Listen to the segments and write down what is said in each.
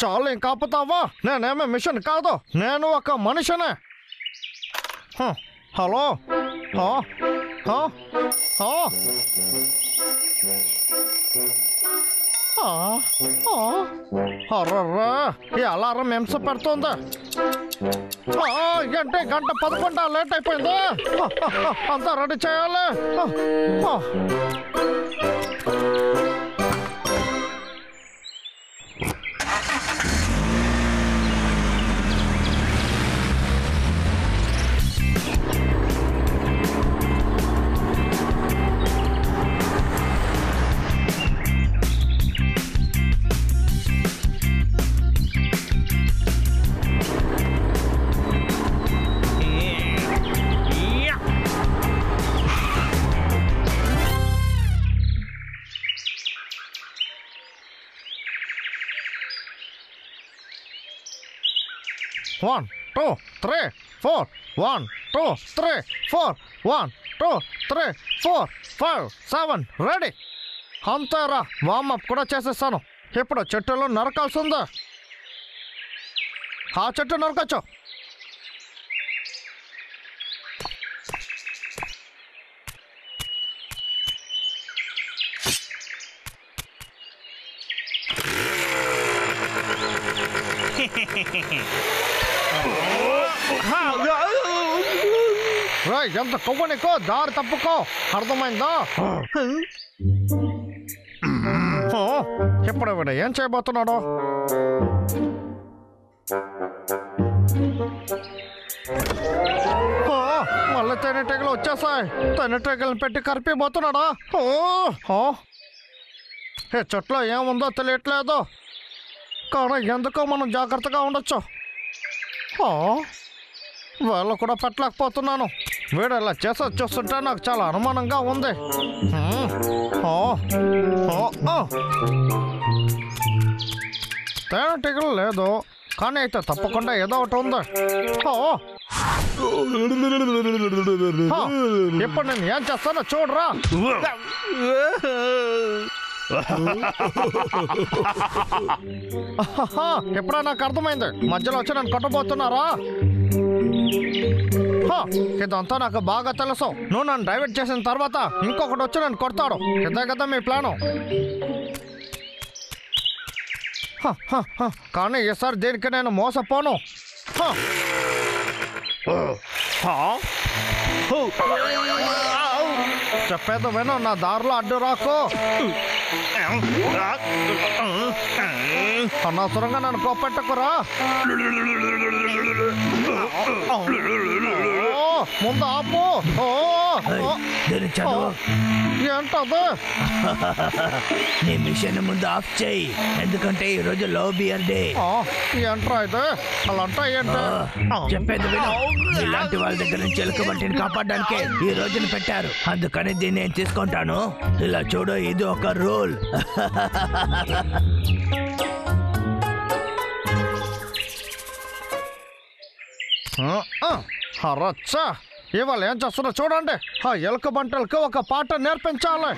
చాలు ఇంకా ఆపుతావా? నేనేమే మిషన్ కాదు, నేను ఒక మనిషినే. హలో, అర్రర్రా, ఈ అలారం ఎంస పెడుతుంది. ఏంటి గంట 11 లేట్ అయిపోయింది. అంతా రెడీ చేయాలి. One, two, three, four. 1, 2, 3, 4. 1, 2, 3, 4, 5, 7. Ready. అంతేరా, వార్మప్ కూడా చేసేస్తాను. ఇప్పుడు చెట్టులో నరకాల్సి ఉందా? ఆ చెట్టు నరకొచ్చు. ఎంత కొవ్వు నీకో, దారి తప్పుకో. అర్థమైందా? ఇప్పుడు వీడు ఏం చేయబోతున్నాడు? మళ్ళీ తేనెటీగలు వచ్చేసాయి. తేనెటీగలను పెట్టి కరిపిపోతున్నాడా? ఏ చెట్లో ఏముందో తెలియట్లేదు, కానీ ఎందుకో మనం జాగ్రత్తగా ఉండొచ్చు. వాళ్ళు కూడా పెట్టలేకపోతున్నాను. వీడు ఇలా చూస్తుంటే నాకు చాలా అనుమానంగా ఉంది. తేనెటీగలు లేదు, కానీ అయితే తప్పకుండా ఏదో ఒకటి ఉంది. ఇప్పుడు నేను ఏం చేస్తానో చూడరా. ఎప్పుడా నాకు అర్థమైంది. మధ్యలో వచ్చి నన్ను కొట్టబోతున్నారా? ఇదంతా నాకు బాగా తెలుసు. నువ్వు నన్ను డైవర్ట్ చేసిన తర్వాత ఇంకొకటి వచ్చి నన్ను కొడతాడు. ఇదే కదా మీ ప్లాను. కానీ ఈసారి దీనికి నేను మోసపోను. చెప్పేది విను, నా దారిలో అడ్డు రాకు. అనవసరంగా నన్ను కోపెట్టుకురా. ముందు ఆపు. ఏంటది? నీ మిషన్ ముందు ఆఫ్ చేయి, ఎందుకంటే ఈ రోజు లో బియర్ డే. ఏంట్రా ఇది? అలా అంటే ఏంటి? చెప్పేది విను, ఇలాంటి వాళ్ళ దగ్గర నుంచి ఎలుకబంటిని కాపాడడానికే ఈ రోజును పెట్టారు. అందుకని దీన్ని నేను తీసుకుంటాను. ఇలా చూడు, ఇది ఒక రూల్. రచ్చా, ఇవాళ ఏం చేస్తున్నా చూడండి. ఆ ఎలుక బంటలకు ఒక పాట నేర్పించాలి.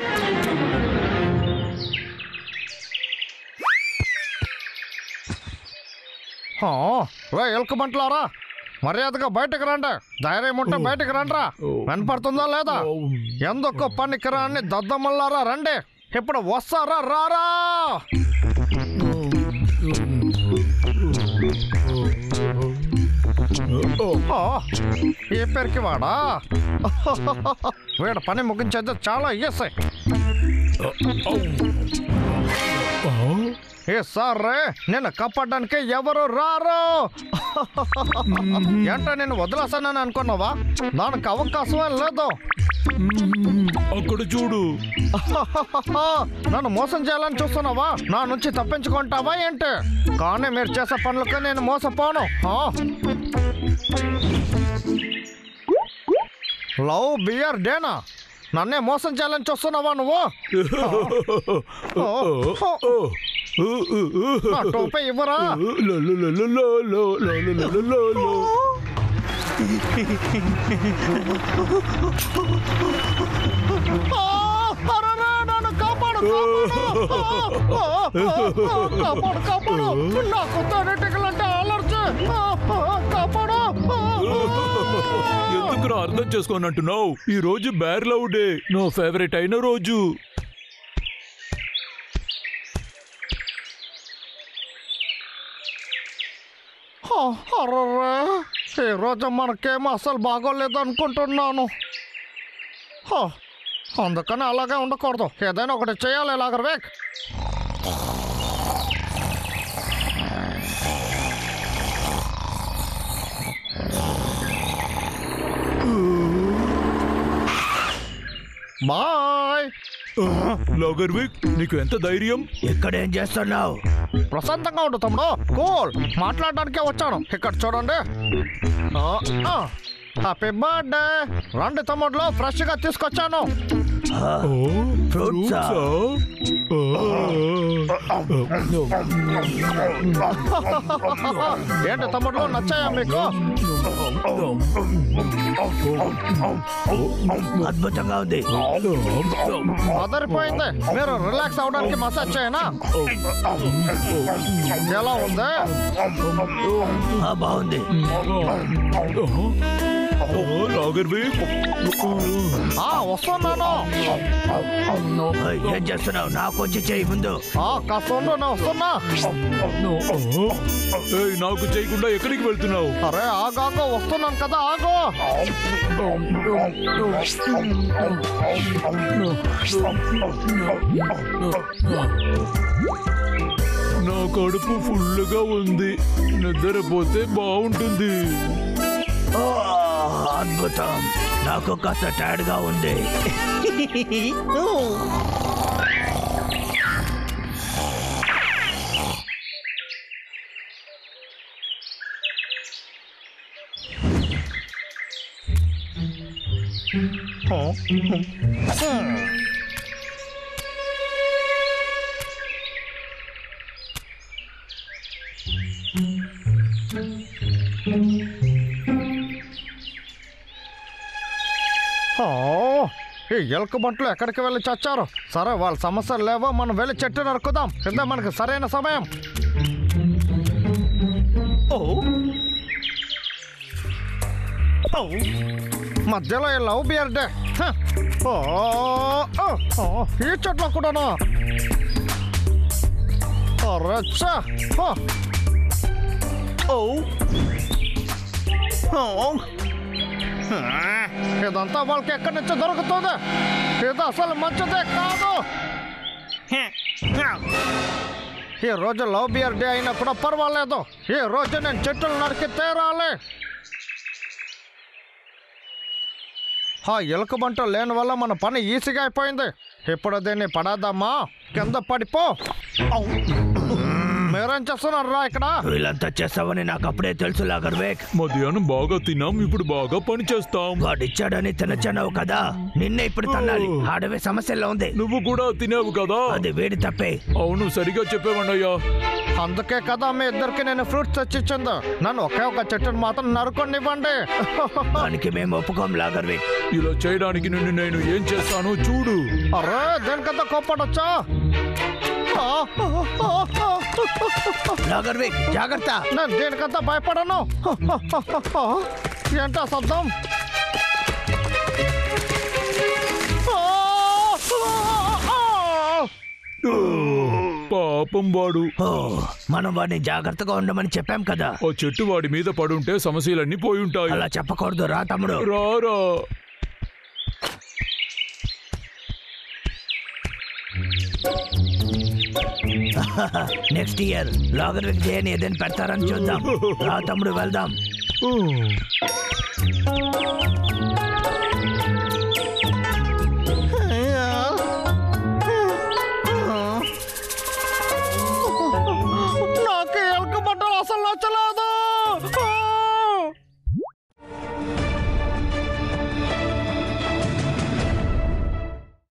ఎలుక బంటలారా, మర్యాదగా బయటకు రండి. ధైర్యం ఉంటే బయటకు రండిరా. వినపడుతుందా లేదా? ఎందుకు పనికిరాని దద్దమల్లారా, రండి. ఇప్పుడు వస్తారా రారా? ఏ పేరుకి వాడా? వీడ పని ముగించేది చాలా ఈజీ. ఏ సార్రే, నేను కాపాడడానికి ఎవరు రారు. ఏంటో నేను వదిలేసానని అనుకున్నావా? దానికి అవకాశమే లేదు. అక్కడ చూడు. నన్ను మోసం చేయాలని చూస్తున్నావా? నా నుంచి తప్పించుకుంటావా ఏంటి? కానీ మీరు చేసే పనులకి నేను మోసపోను. లవ్ బియర్ డేనా నన్నే మోసం చేయాలని చూస్తున్నావా నువ్వు నా టోపీ ఇవ్వరా నన్ను కాపాడు కాపాడు నాకు తేనెటీగలంటే అలర్జీ కాపాడు ఎందుకు అర్థం చేసుకోనంటున్నావు ఈ రోజు బేర్ లవ్ డే నా ఫేవరెట్ అయిన రోజు అర్రే ఈరోజు మనకేమో అసలు బాగోలేదు అనుకుంటున్నాను అందుకని అలాగే ఉండకూడదు ఏదైనా ఒకటి చేయాలి లాగర్వేక్ బాయ్ లాగర్విక్ నీకు ఎంత ధైర్యం ఇక్కడేం చేస్తున్నావు ప్రశాంతంగా ఉండు తమ్ముడు కూల్ మాట్లాడడానికే వచ్చాను ఇక్కడ చూడండి హ్యాపీ బర్త్డే రండి తమ్ముడులో ఫ్రెష్ గా తీసుకొచ్చాను ఫ్రూట్సా ఏంటి తమ్ముడులో నచ్చాయా మీకు అద్భుతంగా ఉంది అదరిపోయింది మీరు రిలాక్స్ అవడానికి మసాజ్ చేయనా ఎలా ఉంది బాగుంది లాగర్విక్ వస్తున్నాను ఏం చేస్తున్నావు నాకు వచ్చి చేయి ముందు కాస్త ఉండు నేను వస్తున్నా నాకు చేయకుండా ఎక్కడికి వెళ్తున్నావు అరే ఆగాగో వస్తున్నాను కదా ఆగో నా కడుపు ఫుల్గా ఉంది నిద్రపోతే బాగుంటుంది అద్భుతం నాకు కాస్త టైర్డ్ గా ఉంది ఈ ఎలుక బంట్లు ఎక్కడికి వెళ్ళి చచ్చారు సరే వాళ్ళ సమస్యలు లేవో మనం వెళ్ళి చెట్టు నరుకుదాం ఇదే మనకి సరైన సమయం మధ్యలో ఈ లవ్ బియర్ డే ఈ చెట్లో కూడాను రచ్చా ఇదంతా వాళ్ళకి ఎక్కడి నుంచి దొరుకుతుంది ఇది అసలు మంచిదే కాదు ఈ రోజు లవ్ బియర్ డే అయినా కూడా పర్వాలేదు ఈ రోజు నేను చెట్టులు నరికి తీరాలి ఎలుక బంట లేని వల్ల మన పని ఈజీగా అయిపోయింది ఇప్పుడు దీన్ని పడేద్దామా కింద పడిపో మీరేం చేస్తున్నారా ఇక్కడ వీళ్ళంతా చేస్తావని నాకు అప్పుడే తెలుసు లాగర్వేక్ మధ్యాహ్నం బాగా తిన్నాం ఇప్పుడు బాగా పని చేస్తాం వాడిచ్చాడని తినచ్చావు కదా నిన్నే ఇప్పుడు తన్నాలి అడవి సమస్యలో ఉంది నువ్వు కూడా తినేవు కదా అది వేడి తప్పే అవును సరిగా చెప్పేవన్నయ్యా అందుకే కదా మీ ఇద్దరికి నేను ఫ్రూట్స్ తెచ్చిచ్చింది నన్ను ఒకే ఒక చెట్టును మాత్రం నరుకొనివ్వండి దానికి మేము ఒప్పుకోం లాగర్వేక్ ఇలా చేయడానికి నిన్ను నేను ఏం చేస్తానో చూడు అరే దేనికంతా కోప్పడొచ్చా లాగర్వేక్ జాగ్రత్త నేను దేనికంతా భయపడను ఏంటా శబ్దం పాపం వాడు మనం వాడిని జాగ్రత్తగా ఉండమని చెప్పాం కదా ఆ చెట్టు వాడి మీద పడుంటే సమస్యలన్నీ పోయి ఉంటాయి అలా చెప్పకూడదు రా తమ్ముడు రారా నెక్స్ట్ ఇయర్ లాగర్వేక్ డే అని ఏదైనా పెడతారని చూద్దాం రా తమ్ముడు వెళ్దాం